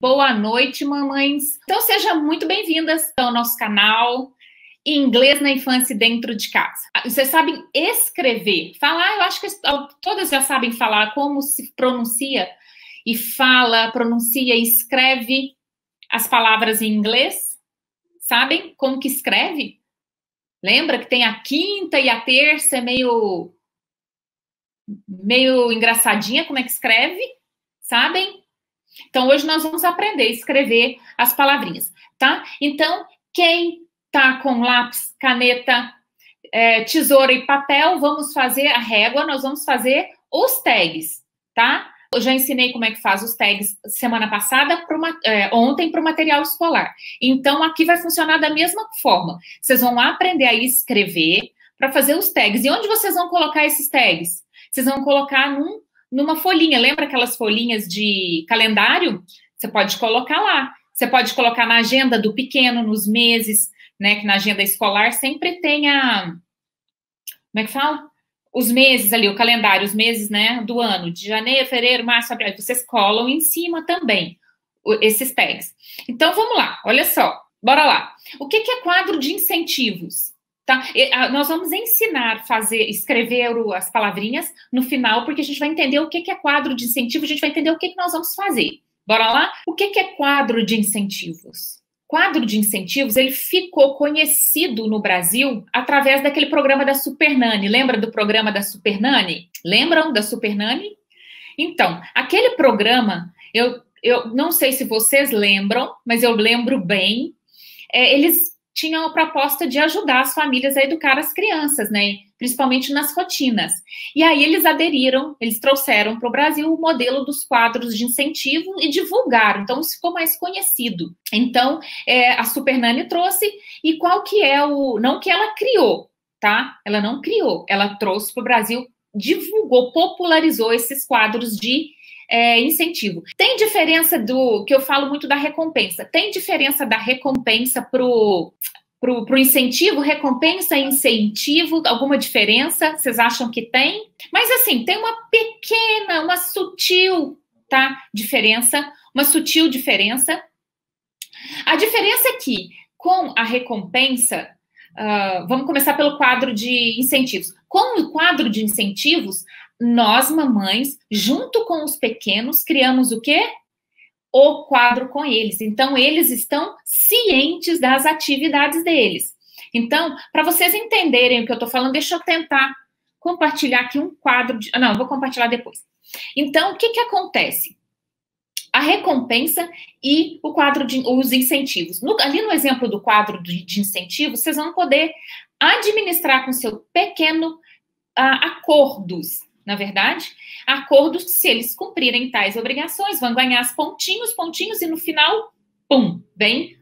Boa noite, mamães. Então, sejam muito bem-vindas ao nosso canal Inglês na Infância Dentro de Casa. Vocês sabem escrever, falar, eu acho que todas já sabem falar como se pronuncia e fala, pronuncia e escreve as palavras em inglês? Sabem como que escreve? Lembra que tem a quinta e a terça, é meio engraçadinha como é que escreve? Sabem? Então, hoje nós vamos aprender a escrever as palavrinhas, tá? Então, quem tá com lápis, caneta, tesoura e papel, vamos fazer a régua, nós vamos fazer os tags, tá? Eu já ensinei como é que faz os tags semana passada, ontem, para o material escolar. Então, aqui vai funcionar da mesma forma. Vocês vão aprender a escrever para fazer os tags. E onde vocês vão colocar esses tags? Vocês vão colocar numa folhinha. Lembra aquelas folhinhas de calendário? Você pode colocar lá. Você pode colocar na agenda do pequeno, nos meses, né? Que na agenda escolar sempre tem como é que fala? Os meses ali, o calendário, os meses, né, do ano, de janeiro, fevereiro, março, abril, vocês colam em cima também esses tags. Então, vamos lá, olha só, bora lá. O que é quadro de incentivos? Tá? Nós vamos ensinar escrever as palavrinhas no final, porque a gente vai entender o que é quadro de incentivo, a gente vai entender o que nós vamos fazer. Bora lá? O que é quadro de incentivos? Quadro de incentivos, ele ficou conhecido no Brasil através daquele programa da Super Nanny. Lembra do programa da Super Nanny? Lembram da Super Nanny? Então, aquele programa, eu não sei se vocês lembram, mas eu lembro bem, eles tinham a proposta de ajudar as famílias a educar as crianças, né? Principalmente nas rotinas. E aí eles aderiram, eles trouxeram para o Brasil o modelo dos quadros de incentivo e divulgaram. Então, isso ficou mais conhecido. Então, a Super Nanny trouxe, e qual que é não que ela criou, tá? Ela não criou, ela trouxe para o Brasil, divulgou, popularizou esses quadros de incentivo. Tem diferença que eu falo muito da recompensa. Tem diferença da recompensa pro incentivo, recompensa e incentivo, alguma diferença? Vocês acham que tem? Mas assim, tem uma sutil, tá? Uma sutil diferença. A diferença é que, com a recompensa, vamos começar pelo quadro de incentivos. Com o quadro de incentivos, nós, mamães, junto com os pequenos, criamos o quê? O quadro com eles. Então, eles estão cientes das atividades deles. Então, para vocês entenderem o que eu estou falando, deixa eu tentar compartilhar aqui um quadro não, eu vou compartilhar depois. Então, o que acontece? A recompensa e os incentivos. Ali no exemplo do quadro de incentivos, vocês vão poder administrar com seu pequeno acordos. Na verdade, acordos que, se eles cumprirem tais obrigações, vão ganhar os pontinhos, e no final, pum, vem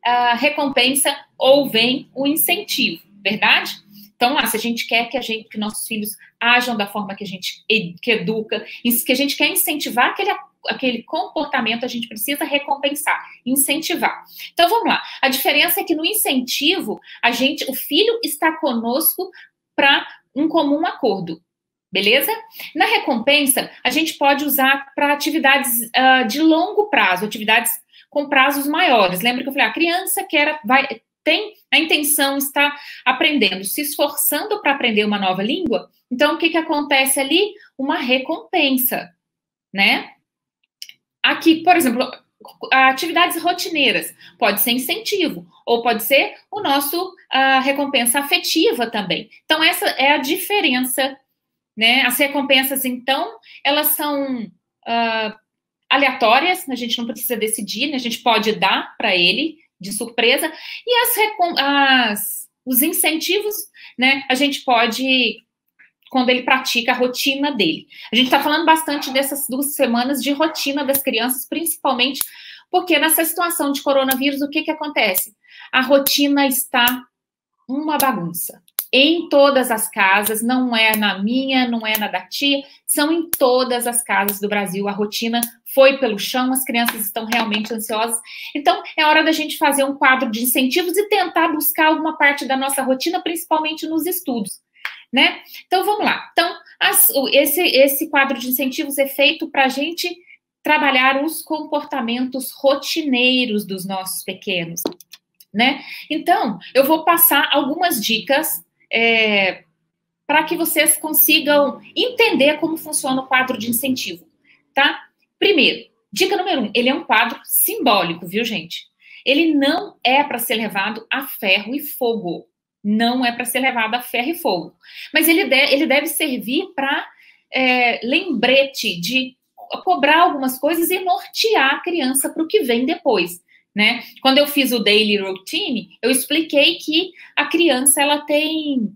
a recompensa ou vem o incentivo, verdade? Então, lá, se a gente quer que nossos filhos ajam da forma que a gente educa, que a gente quer incentivar aquele comportamento, a gente precisa recompensar, incentivar. Então, vamos lá. A diferença é que no incentivo, o filho está conosco para um comum acordo. Beleza? Na recompensa, a gente pode usar para atividades de longo prazo, atividades com prazos maiores. Lembra que eu falei, a criança tem a intenção, está aprendendo, se esforçando para aprender uma nova língua, então o que acontece ali? Uma recompensa, né? Aqui, por exemplo, atividades rotineiras, pode ser incentivo, ou pode ser recompensa afetiva também. Então, essa é a diferença, né? As recompensas, então, elas são aleatórias, a gente não precisa decidir, né? A gente pode dar para ele de surpresa, e os incentivos, né? A gente pode, quando ele pratica a rotina dele. A gente está falando bastante dessas 2 semanas de rotina das crianças, principalmente porque nessa situação de coronavírus, o que acontece? A rotina está uma bagunça. Em todas as casas, não é na minha, não é na da tia, são em todas as casas do Brasil. A rotina foi pelo chão, as crianças estão realmente ansiosas. Então, é hora da gente fazer um quadro de incentivos e tentar buscar alguma parte da nossa rotina, principalmente nos estudos, né? Então, vamos lá. Então, esse quadro de incentivos é feito para a gente trabalhar os comportamentos rotineiros dos nossos pequenos, né? Então, eu vou passar algumas dicas para que vocês consigam entender como funciona o quadro de incentivo, tá? Primeiro, dica número 1, ele é um quadro simbólico, viu, gente? Ele não é para ser levado a ferro e fogo. Não é para ser levado a ferro e fogo. Mas ele deve servir para lembrete de cobrar algumas coisas e nortear a criança para o que vem depois, né? Quando eu fiz o daily routine, eu expliquei que a criança ela tem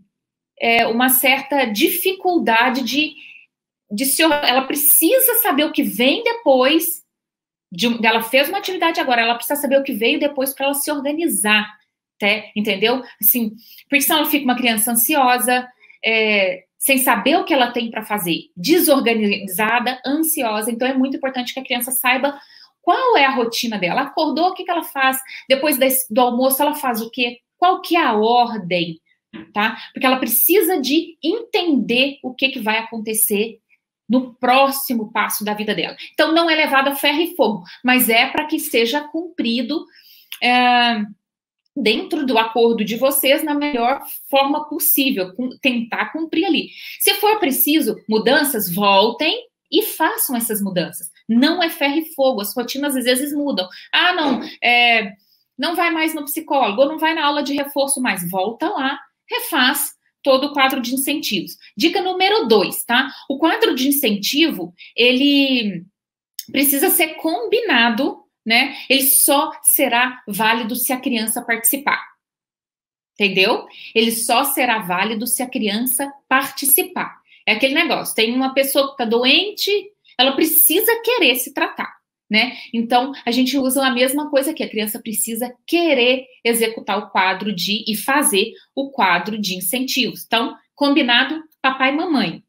uma certa dificuldade ela precisa saber o que vem depois. Ela fez uma atividade agora, ela precisa saber o que veio depois para ela se organizar, entendeu? Assim, porque senão ela fica uma criança ansiosa, sem saber o que ela tem para fazer, desorganizada, ansiosa. Então é muito importante que a criança saiba qual é a rotina dela. Acordou, o que ela faz? Depois do almoço, ela faz o quê? Qual que é a ordem? Tá? Porque ela precisa de entender o que vai acontecer no próximo passo da vida dela. Então, não é levado a ferro e fogo, mas é para que seja cumprido dentro do acordo de vocês na melhor forma possível, tentar cumprir ali. Se for preciso mudanças, voltem e façam essas mudanças. Não é ferro e fogo, as rotinas às vezes mudam. Ah, não, não vai mais no psicólogo, ou não vai na aula de reforço mais. Volta lá, refaz todo o quadro de incentivos. Dica número 2, tá? O quadro de incentivo, ele precisa ser combinado, né? Ele só será válido se a criança participar. Entendeu? Ele só será válido se a criança participar. É aquele negócio, tem uma pessoa que está doente, ela precisa querer se tratar, né? Então, a gente usa a mesma coisa aqui, a criança precisa querer executar o quadro e fazer o quadro de incentivos. Então, combinado, papai e mamãe.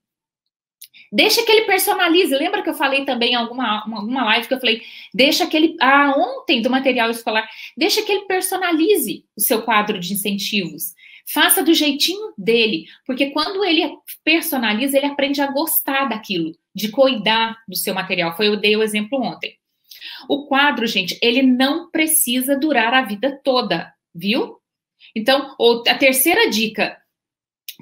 Deixa que ele personalize. Lembra que eu falei também em alguma live que eu falei, deixa que ele, ontem do material escolar, deixa que ele personalize o seu quadro de incentivos. Faça do jeitinho dele, porque quando ele personaliza, ele aprende a gostar daquilo, de cuidar do seu material. Eu dei o exemplo ontem. O quadro, gente, ele não precisa durar a vida toda, viu? Então, a terceira dica,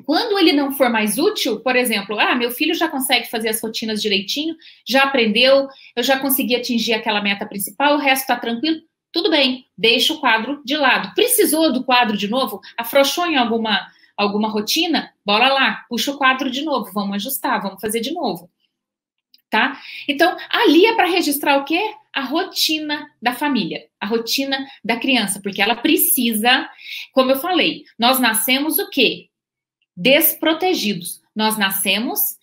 quando ele não for mais útil, por exemplo, meu filho já consegue fazer as rotinas direitinho, já aprendeu, eu já consegui atingir aquela meta principal, o resto tá tranquilo, tudo bem, deixa o quadro de lado. Precisou do quadro de novo? Afrouxou em alguma rotina? Bora lá, puxa o quadro de novo, vamos ajustar, vamos fazer de novo. Tá? Então, ali é para registrar o quê? A rotina da família, a rotina da criança, porque ela precisa, como eu falei, nós nascemos o quê? Desprotegidos. Nós nascemos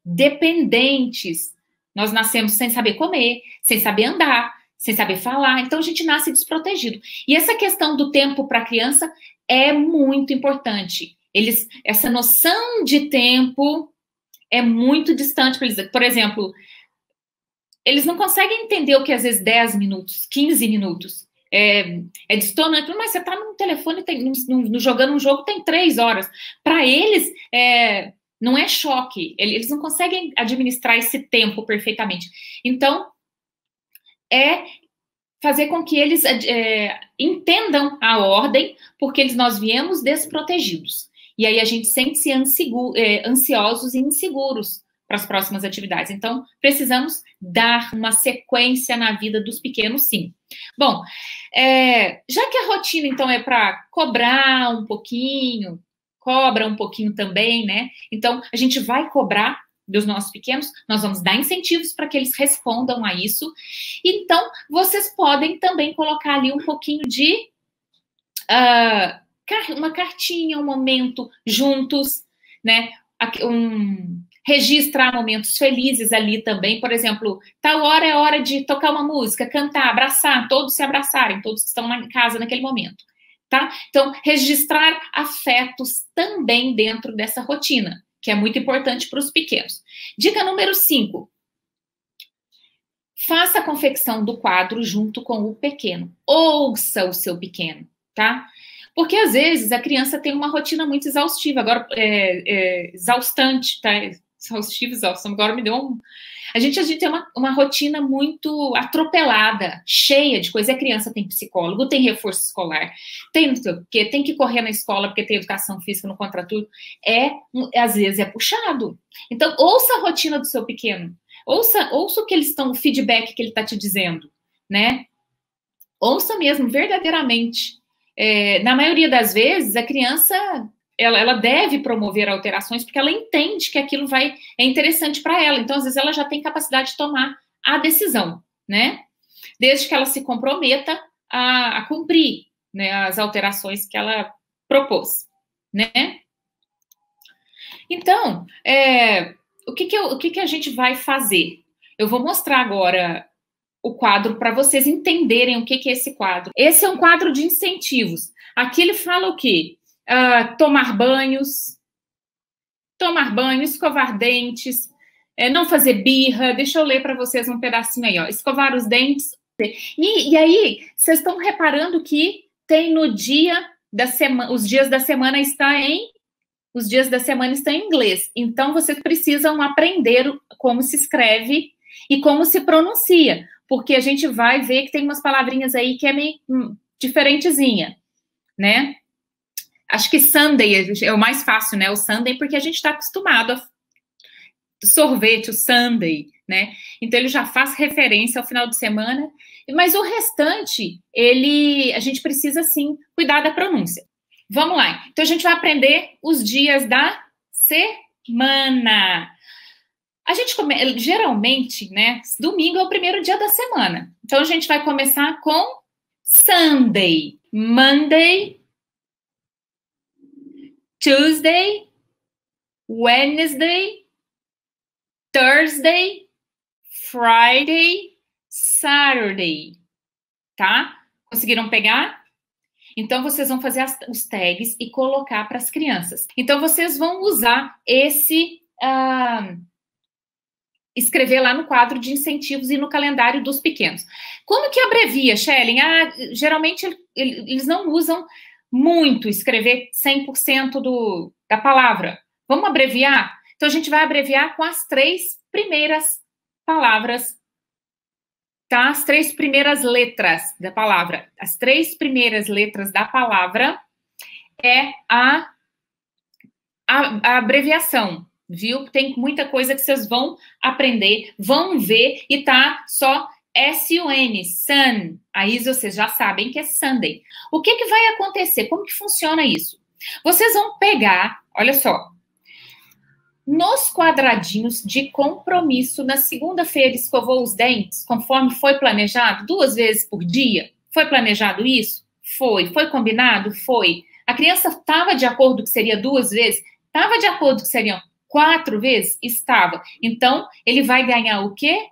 dependentes, nós nascemos sem saber comer, sem saber andar, sem saber falar, então a gente nasce desprotegido. E essa questão do tempo para a criança é muito importante. Essa noção de tempo é muito distante para eles. Por exemplo, eles não conseguem entender o que às vezes 10 minutos, 15 minutos. É distonante, mas você está no telefone, jogando um jogo, tem 3 horas. Para eles, não é choque. Eles não conseguem administrar esse tempo perfeitamente. Então, fazer com que eles entendam a ordem, porque nós viemos desprotegidos. E aí a gente sente-se ansiosos e inseguros para as próximas atividades. Então, precisamos dar uma sequência na vida dos pequenos, sim. Bom, já que a rotina, então, é para cobrar um pouquinho, cobra um pouquinho também, né? Então, a gente vai cobrar dos nossos pequenos, nós vamos dar incentivos para que eles respondam a isso. Então, vocês podem também colocar ali um pouquinho de uma cartinha, um momento juntos, né? Registrar momentos felizes ali também, por exemplo, tal hora é hora de tocar uma música, cantar, abraçar, todos se abraçarem, todos que estão em casa naquele momento, tá? Então, registrar afetos também dentro dessa rotina, que é muito importante para os pequenos. Dica número 5. Faça a confecção do quadro junto com o pequeno. Ouça o seu pequeno, tá? Porque, às vezes, a criança tem uma rotina muito exaustiva, agora, exaustante, tá? Exaustivo, agora me deu um... A gente tem uma rotina muito atropelada, cheia de coisa. A criança tem psicólogo, tem reforço escolar, tem não sei o quê, tem que correr na escola porque tem educação física no contraturno. Às vezes é puxado. Então, ouça a rotina do seu pequeno. Ouça o que eles estão, o feedback que ele está te dizendo, né? Ouça mesmo, verdadeiramente. Na maioria das vezes, a criança... Ela deve promover alterações porque ela entende que aquilo é interessante para ela. Então, às vezes, ela já tem capacidade de tomar a decisão, né? Desde que ela se comprometa a cumprir, né, as alterações que ela propôs, né? Então, o que a gente vai fazer? Eu vou mostrar agora o quadro para vocês entenderem o que é esse quadro. Esse é um quadro de incentivos. Aqui ele fala o quê? Tomar banhos, escovar dentes, não fazer birra. Deixa eu ler para vocês um pedacinho aí, ó. Escovar os dentes. E aí, vocês estão reparando que tem no dia da semana, os dias da semana estão em inglês. Então, vocês precisam aprender como se escreve e como se pronuncia, porque a gente vai ver que tem umas palavrinhas aí que é meio diferentezinha, né? Acho que Sunday é o mais fácil, né? O Sunday, porque a gente está acostumado a sorvete, o Sunday, né? Então, ele já faz referência ao final de semana, mas o restante, a gente precisa, sim, cuidar da pronúncia. Vamos lá. Então, a gente vai aprender os dias da semana. A gente geralmente, né? Domingo é o primeiro dia da semana. Então, a gente vai começar com Sunday, Monday, Tuesday, Wednesday, Thursday, Friday, Saturday, tá? Conseguiram pegar? Então, vocês vão fazer os tags e colocar para as crianças. Então, vocês vão usar escrever lá no quadro de incentivos e no calendário dos pequenos. Como que abrevia, Shellen? Geralmente, eles não usam muito escrever 100% da palavra. Vamos abreviar? Então, a gente vai abreviar com as 3 primeiras palavras, tá? As 3 primeiras letras da palavra. As 3 primeiras letras da palavra é a abreviação, viu? Tem muita coisa que vocês vão aprender, vão ver, e tá só S-U-N, sun. Aí vocês já sabem que é Sunday. O que vai acontecer? Como que funciona isso? Vocês vão pegar, olha só, nos quadradinhos de compromisso, na segunda-feira escovou os dentes, conforme foi planejado, 2 vezes por dia? Foi planejado isso? Foi. Foi combinado? Foi. A criança estava de acordo que seria 2 vezes? Estava de acordo que seriam 4 vezes? Estava. Então, ele vai ganhar o quê?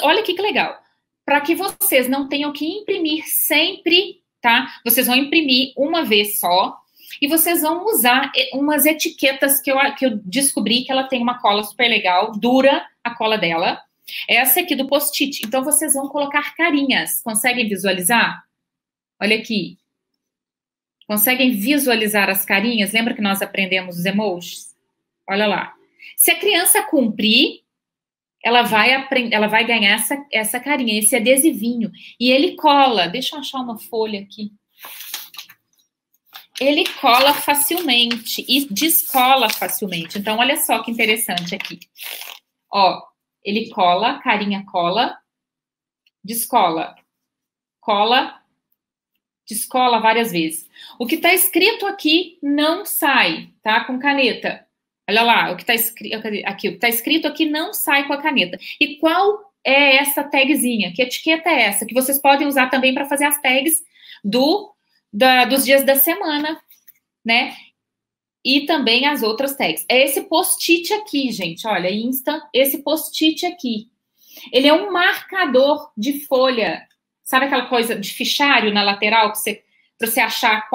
Olha que legal. Para que vocês não tenham que imprimir sempre, tá? Vocês vão imprimir uma vez só e vocês vão usar umas etiquetas que eu descobri que ela tem uma cola super legal, dura a cola dela. Essa aqui do post-it. Então, vocês vão colocar carinhas. Conseguem visualizar? Olha aqui. Conseguem visualizar as carinhas? Lembra que nós aprendemos os emojis? Olha lá. Se a criança cumprir, ela vai ganhar essa carinha, esse adesivinho. E ele cola. Deixa eu achar uma folha aqui. Ele cola facilmente e descola facilmente. Então, olha só que interessante aqui. Ó, ele cola, carinha cola, descola, cola, descola várias vezes. O que está escrito aqui não sai, tá? Com caneta. Olha lá, o que está escrito aqui não sai com a caneta. E qual é essa tagzinha? Que etiqueta é essa? Que vocês podem usar também para fazer as tags dos dias da semana, né? E também as outras tags. É esse post-it aqui, gente. Olha, esse post-it aqui. Ele é um marcador de folha. Sabe aquela coisa de fichário na lateral, para você achar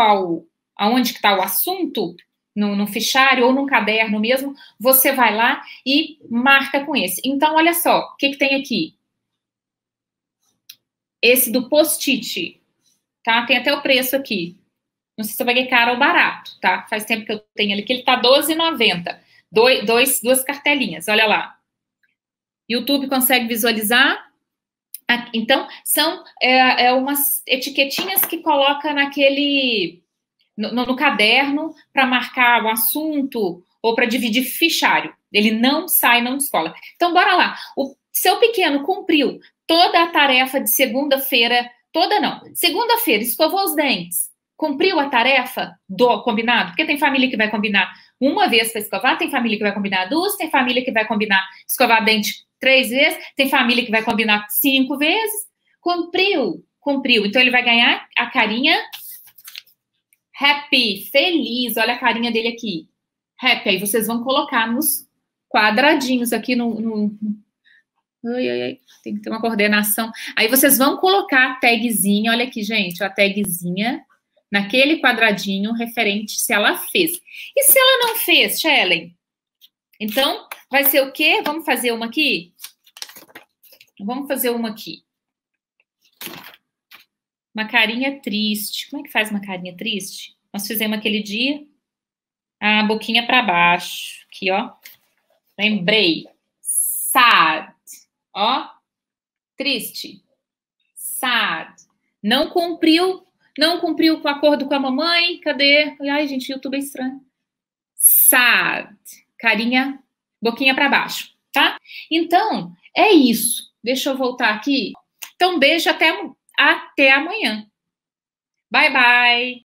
aonde que está o assunto? No fichário ou num caderno mesmo, você vai lá e marca com esse. Então, olha só, o que tem aqui? Esse do post-it, tá? Tem até o preço aqui. Não sei se vai ser caro ou barato, tá? Faz tempo que eu tenho ele, que ele tá R$12,90. Duas cartelinhas, olha lá. YouTube consegue visualizar? Então, são umas etiquetinhas que coloca no caderno para marcar o assunto ou para dividir fichário. Ele não sai, não descola. Então, bora lá. O seu pequeno cumpriu toda a tarefa de segunda-feira, toda não. Segunda-feira, escovou os dentes. Cumpriu a tarefa do combinado? Porque tem família que vai combinar uma vez para escovar, tem família que vai combinar duas, tem família que vai combinar escovar dente 3 vezes, tem família que vai combinar 5 vezes. Cumpriu. Então, ele vai ganhar a carinha happy, feliz. Olha a carinha dele aqui. Happy. Aí vocês vão colocar nos quadradinhos aqui Ai. Tem que ter uma coordenação. Aí vocês vão colocar a tagzinha. Olha aqui, gente. A tagzinha naquele quadradinho referente se ela fez. E se ela não fez, Shelley? Então, vai ser o quê? Vamos fazer uma aqui? Vamos fazer uma aqui. Uma carinha triste. Como é que faz uma carinha triste? Nós fizemos aquele dia. A boquinha para baixo. Aqui, ó. Lembrei. Sad. Ó. Triste. Sad. Não cumpriu com o acordo com a mamãe. Cadê? Ai, gente, o YouTube é estranho. Sad. Carinha, boquinha para baixo, tá? Então, é isso. Deixa eu voltar aqui. Então, beijo até amanhã. Bye, bye.